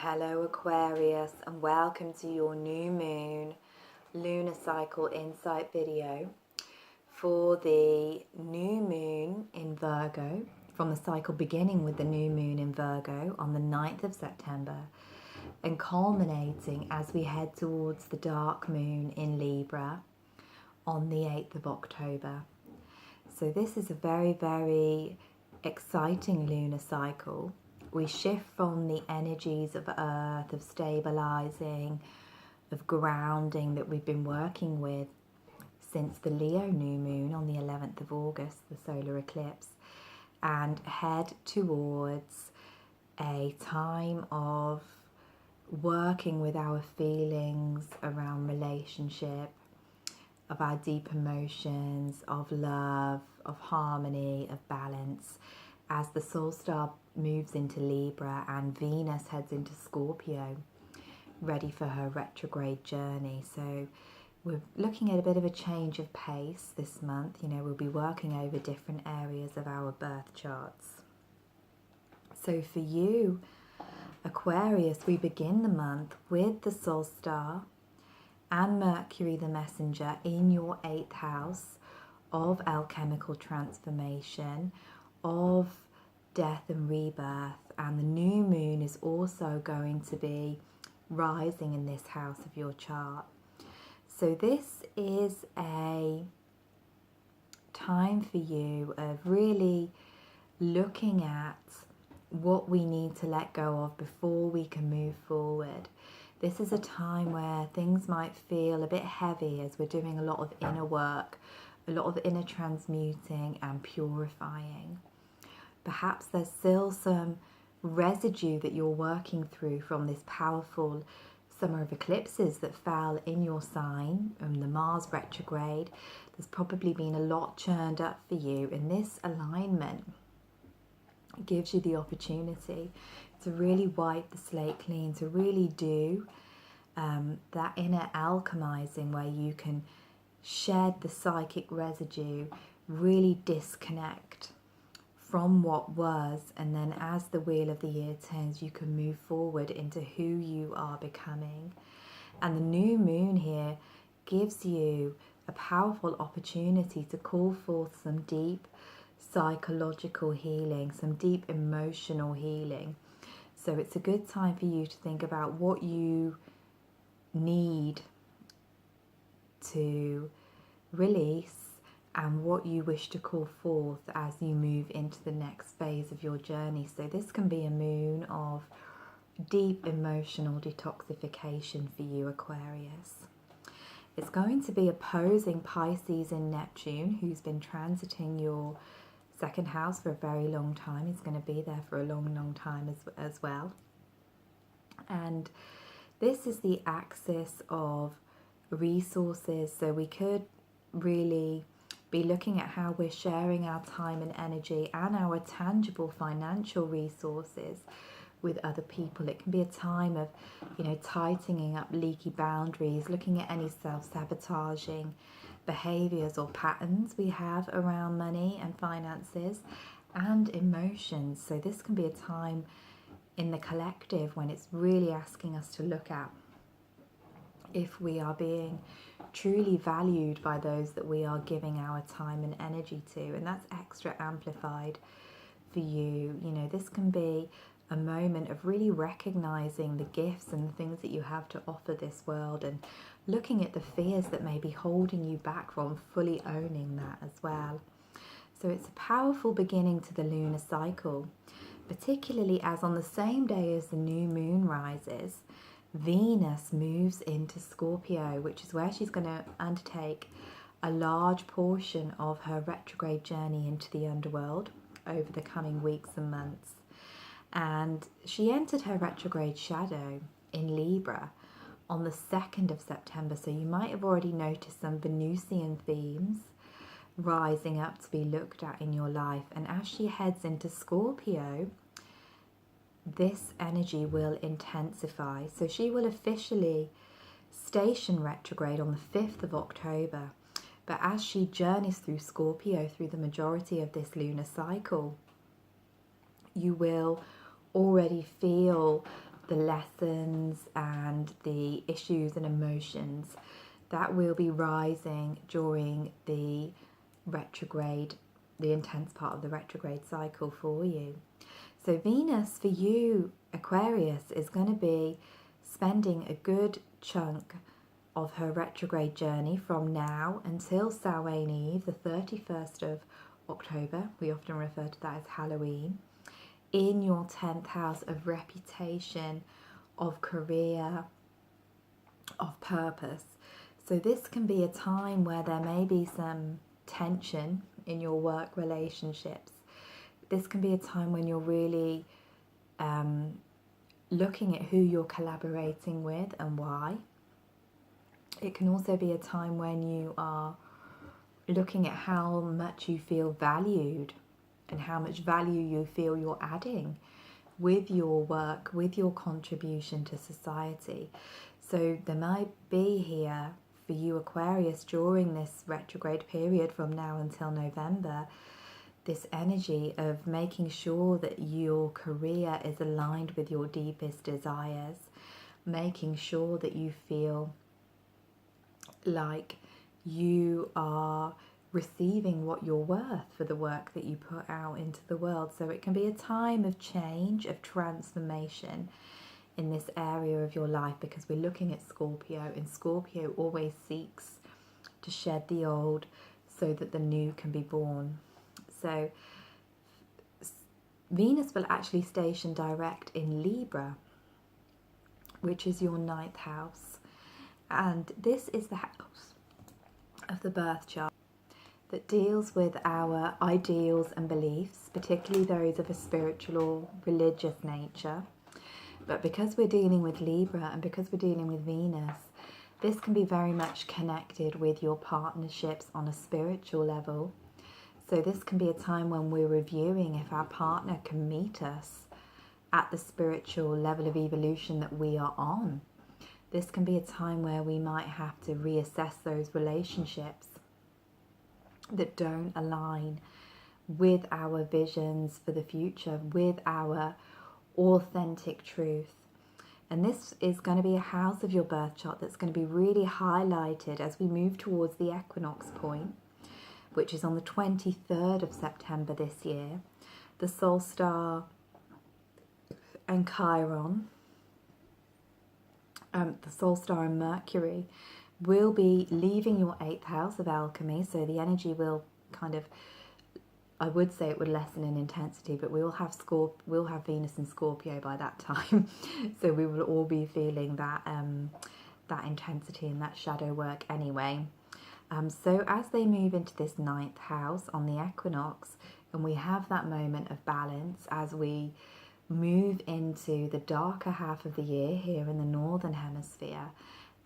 Hello Aquarius, and welcome to your new moon lunar cycle insight video for the new moon in Virgo, from the cycle beginning with the new moon in Virgo on the 9th of September and culminating as we head towards the dark moon in Libra on the 8th of October. So this is a very, very exciting lunar cycle. We shift from the energies of Earth, of stabilizing, of grounding that we've been working with since the Leo New Moon on the 11th of August, the solar eclipse, and head towards a time of working with our feelings around relationship, of our deep emotions, of love, of harmony, of balance, as the soul star moves into Libra and Venus heads into Scorpio, ready for her retrograde journey. So we're looking at a bit of a change of pace this month. You know, we'll be working over different areas of our birth charts. So for you, Aquarius, we begin the month with the soul star and Mercury the messenger in your 8th house of alchemical transformation, of death and rebirth, and the new moon is also going to be rising in this house of your chart. So this is a time for you of really looking at what we need to let go of before we can move forward. This is a time where things might feel a bit heavy as we're doing a lot of inner work, a lot of inner transmuting and purifying. Perhaps there's still some residue that you're working through from this powerful summer of eclipses that fell in your sign, the Mars retrograde. There's probably been a lot churned up for you, and this alignment gives you the opportunity to really wipe the slate clean, to really do that inner alchemizing where you can shed the psychic residue, really disconnect from what was, and then as the wheel of the year turns, you can move forward into who you are becoming. And the new moon here gives you a powerful opportunity to call forth some deep psychological healing, some deep emotional healing. So it's a good time for you to think about what you need to release and what you wish to call forth as you move into the next phase of your journey. So this can be a moon of deep emotional detoxification for you, Aquarius. It's going to be opposing Pisces and Neptune, who's been transiting your second house for a very long time. He's going to be there for a long, long time as well. And this is the axis of resources. So we could really be looking at how we're sharing our time and energy and our tangible financial resources with other people. It can be a time of, you know, tightening up leaky boundaries, looking at any self-sabotaging behaviors or patterns we have around money and finances and emotions. So this can be a time in the collective when it's really asking us to look at if we are being truly valued by those that we are giving our time and energy to, and that's extra amplified for you. You know, this can be a moment of really recognizing the gifts and the things that you have to offer this world, and looking at the fears that may be holding you back from fully owning that as well. So it's a powerful beginning to the lunar cycle, particularly as on the same day as the new moon rises, Venus moves into Scorpio, which is where she's going to undertake a large portion of her retrograde journey into the underworld over the coming weeks and months. And she entered her retrograde shadow in Libra on the 2nd of September. So you might have already noticed some Venusian themes rising up to be looked at in your life. And as she heads into Scorpio, this energy will intensify. So she will officially station retrograde on the 5th of October. But as she journeys through Scorpio through the majority of this lunar cycle, you will already feel the lessons and the issues and emotions that will be rising during the retrograde, the intense part of the retrograde cycle for you. So Venus for you, Aquarius, is going to be spending a good chunk of her retrograde journey from now until Samhain Eve, the 31st of October. We often refer to that as Halloween, in your 10th house of reputation, of career, of purpose. So this can be a time where there may be some tension in your work relationships. This can be a time when you're really looking at who you're collaborating with and why. It can also be a time when you are looking at how much you feel valued and how much value you feel you're adding with your work, with your contribution to society. So there might be here for you, Aquarius, during this retrograde period from now until November, this energy of making sure that your career is aligned with your deepest desires, making sure that you feel like you are receiving what you're worth for the work that you put out into the world. So it can be a time of change, of transformation in this area of your life, because we're looking at Scorpio, and Scorpio always seeks to shed the old so that the new can be born. So Venus will actually station direct in Libra, which is your 9th house, and this is the house of the birth chart that deals with our ideals and beliefs, particularly those of a spiritual or religious nature. But because we're dealing with Libra and because we're dealing with Venus, this can be very much connected with your partnerships on a spiritual level. So this can be a time when we're reviewing if our partner can meet us at the spiritual level of evolution that we are on. This can be a time where we might have to reassess those relationships that don't align with our visions for the future, with our authentic truth. And this is going to be a house of your birth chart that's going to be really highlighted as we move towards the equinox point, which is on the 23rd of September this year. The Sol Star and Chiron, the Sol Star and Mercury, will be leaving your 8th house of alchemy. So the energy will kind of, I would say it would lessen in intensity, but we'll have Venus in Scorpio by that time. So we will all be feeling that that intensity and that shadow work anyway. So as they move into this 9th house on the equinox, and we have that moment of balance as we move into the darker half of the year here in the northern hemisphere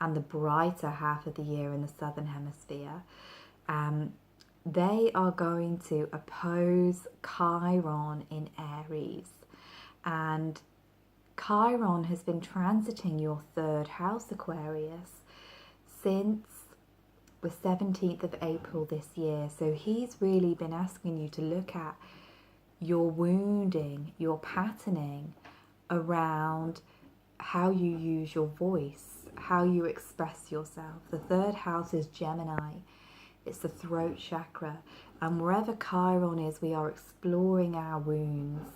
and the brighter half of the year in the southern hemisphere, they are going to oppose Chiron in Aries. And Chiron has been transiting your 3rd house, Aquarius, since the 17th of April this year. So he's really been asking you to look at your wounding, your patterning around how you use your voice, how you express yourself. The 3rd house is Gemini. It's the throat chakra. And wherever Chiron is, we are exploring our wounds.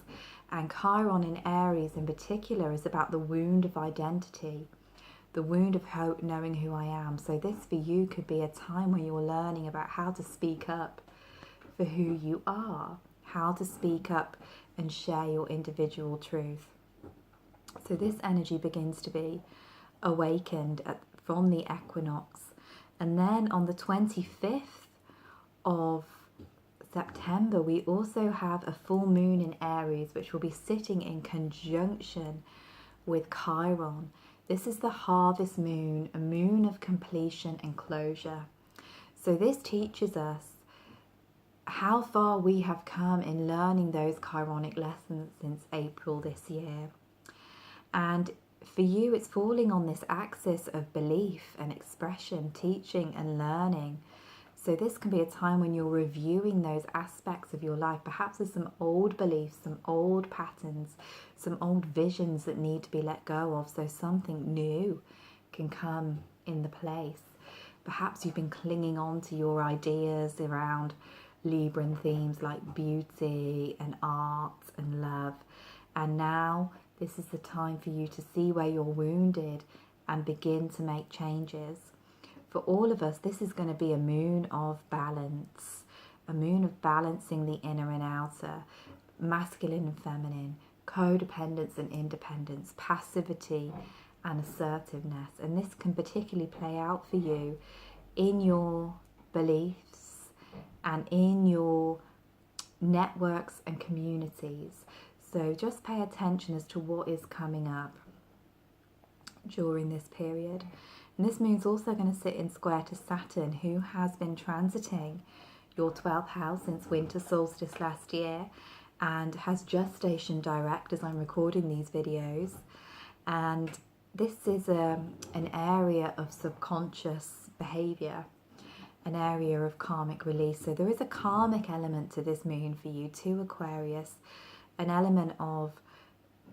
And Chiron in Aries in particular is about the wound of identity, the wound of knowing who I am. So this for you could be a time where you're learning about how to speak up for who you are, how to speak up and share your individual truth. So this energy begins to be awakened from the equinox. And then on the 25th of September, we also have a full moon in Aries, which will be sitting in conjunction with Chiron. This is the harvest moon, a moon of completion and closure. So this teaches us how far we have come in learning those Chironic lessons since April this year. And for you, it's falling on this axis of belief and expression, teaching and learning. So this can be a time when you're reviewing those aspects of your life. Perhaps there's some old beliefs, some old patterns, some old visions that need to be let go of so something new can come in the place. Perhaps you've been clinging on to your ideas around Libran themes like beauty and art and love. And now this is the time for you to see where you're wounded and begin to make changes. For all of us, this is going to be a moon of balance, a moon of balancing the inner and outer, masculine and feminine, codependence and independence, passivity and assertiveness. And this can particularly play out for you in your beliefs and in your networks and communities. So just pay attention as to what is coming up during this period. And this moon's also going to sit in square to Saturn, who has been transiting your 12th house since winter solstice last year and has gestation direct as I'm recording these videos. And this is an area of subconscious behavior, an area of karmic release. So there is a karmic element to this moon for you, to Aquarius, an element of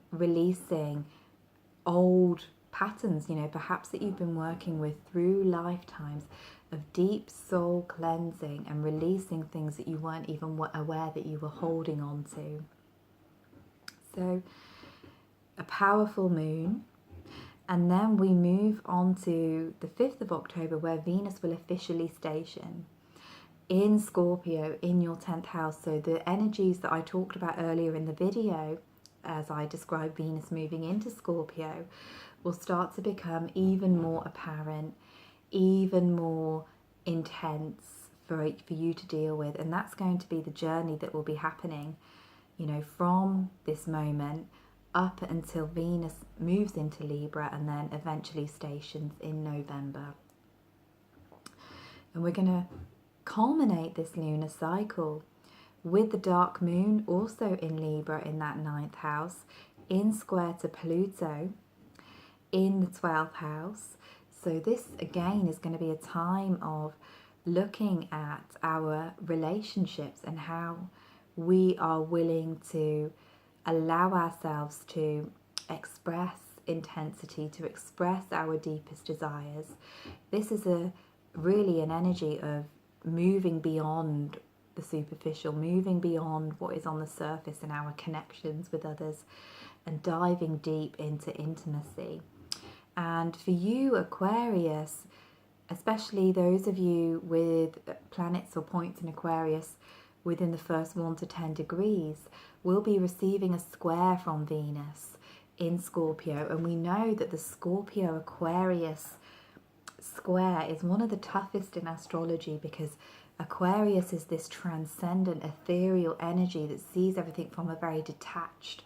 releasing old patterns, you know, perhaps that you've been working with through lifetimes of deep soul cleansing and releasing things that you weren't even aware that you were holding on to. So a powerful moon. And then we move on to the 5th of October, where Venus will officially station in Scorpio in your 10th house. So the energies that I talked about earlier in the video, as I described Venus moving into Scorpio, will start to become even more apparent, even more intense for you to deal with. And that's going to be the journey that will be happening, you know, from this moment up until Venus moves into Libra and then eventually stations in November. And we're going to culminate this lunar cycle with the dark moon also in Libra in that 9th house, in square to Pluto in the 12th house. So this again is going to be a time of looking at our relationships and how we are willing to allow ourselves to express intensity, to express our deepest desires. This is really an energy of moving beyond the superficial, moving beyond what is on the surface in our connections with others and diving deep into intimacy. And for you, Aquarius, especially those of you with planets or points in Aquarius within the first 1 to 10 degrees, will be receiving a square from Venus in Scorpio. And we know that the Scorpio Aquarius square is one of the toughest in astrology, because Aquarius is this transcendent, ethereal energy that sees everything from a very detached,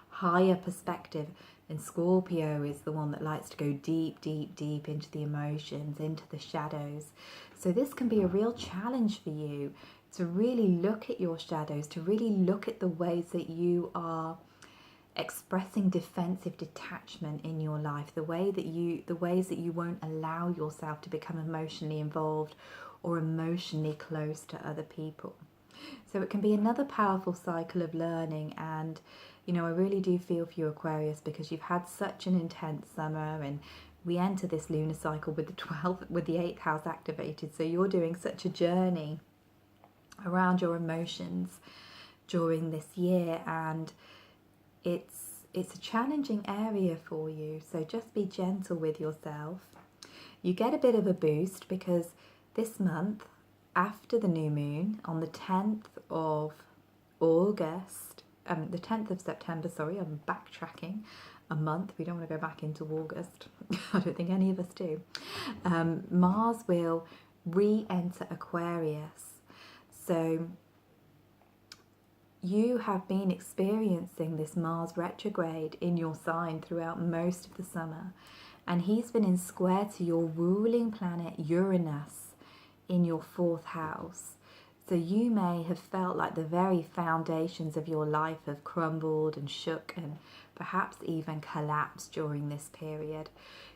higher perspective. And Scorpio is the one that likes to go deep, deep, deep into the emotions, into the shadows. So this can be a real challenge for you to really look at your shadows, to really look at the ways that you are expressing defensive detachment in your life, the ways that you won't allow yourself to become emotionally involved or emotionally close to other people. So it can be another powerful cycle of learning. And you know, I really do feel for you, Aquarius, because you've had such an intense summer, and we enter this lunar cycle with the 8th house activated. So you're doing such a journey around your emotions during this year, and it's a challenging area for you. So just be gentle with yourself. You get a bit of a boost because this month, after the new moon, on the 10th of August, the 10th of September, sorry, I'm backtracking a month. We don't want to go back into August. I don't think any of us do. Mars will re-enter Aquarius. So you have been experiencing this Mars retrograde in your sign throughout most of the summer. And he's been in square to your ruling planet Uranus in your 4th house. So you may have felt like the very foundations of your life have crumbled and shook and perhaps even collapsed during this period.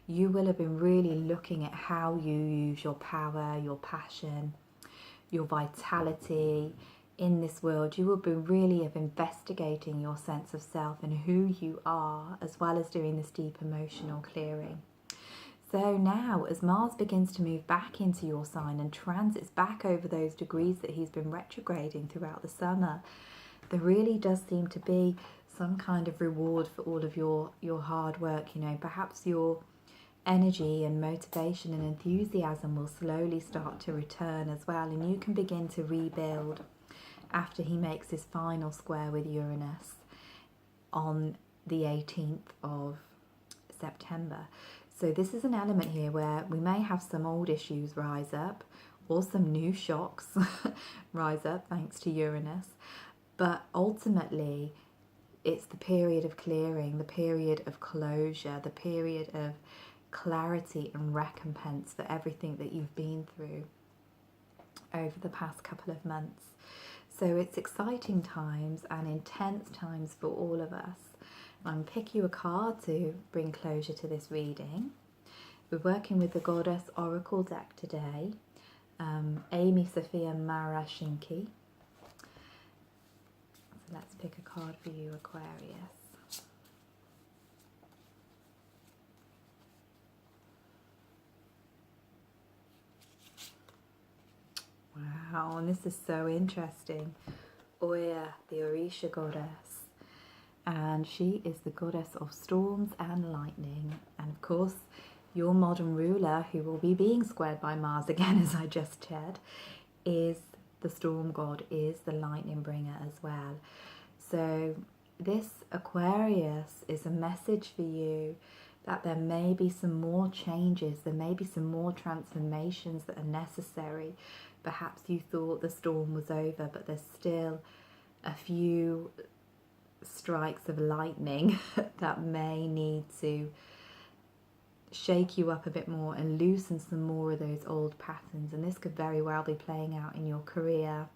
You will have been really looking at how you use your power, your passion, your vitality in this world. You will be really of investigating your sense of self and who you are, as well as doing this deep emotional clearing. So now, as Mars begins to move back into your sign and transits back over those degrees that he's been retrograding throughout the summer, there really does seem to be some kind of reward for all of your hard work. You know, perhaps your energy and motivation and enthusiasm will slowly start to return as well, and you can begin to rebuild after he makes his final square with Uranus on the 18th of September. So this is an element here where we may have some old issues rise up, or some new shocks rise up thanks to Uranus. But ultimately, it's the period of clearing, the period of closure, the period of clarity and recompense for everything that you've been through over the past couple of months. So it's exciting times and intense times for all of us. I'm going to pick you a card to bring closure to this reading. We're working with the Goddess Oracle deck today, Amy Sophia Marashinki. So let's pick a card for you, Aquarius. Wow, and this is so interesting. Oya, the Orisha goddess. And she is the goddess of storms and lightning. And of course, your modern ruler, who will be being squared by Mars again, as I just said, is the storm god, is the lightning bringer as well. So this Aquarius is a message for you that there may be some more changes, there may be some more transformations that are necessary. Perhaps you thought the storm was over, but there's still a few strikes of lightning that may need to shake you up a bit more and loosen some more of those old patterns. And this could very well be playing out in your career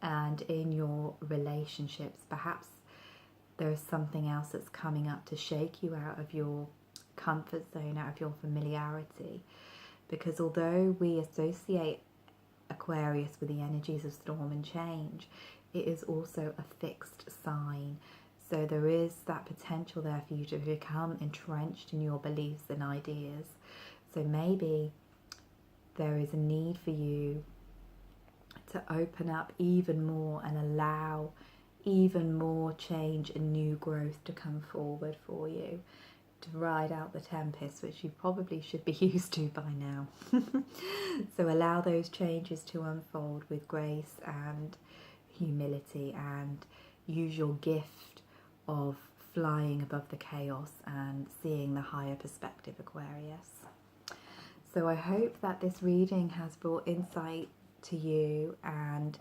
and in your relationships. Perhaps there is something else that's coming up to shake you out of your comfort zone, out of your familiarity. Because although we associate Aquarius with the energies of storm and change, it is also a fixed sign. So there is that potential there for you to become entrenched in your beliefs and ideas. So maybe there is a need for you to open up even more and allow even more change and new growth to come forward for you, to ride out the tempest, which you probably should be used to by now. So allow those changes to unfold with grace and humility, and use your gift of flying above the chaos and seeing the higher perspective, Aquarius. So I hope that this reading has brought insight to you, and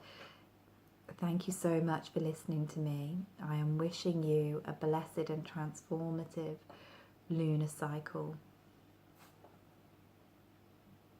thank you so much for listening to me. I am wishing you a blessed and transformative lunar cycle.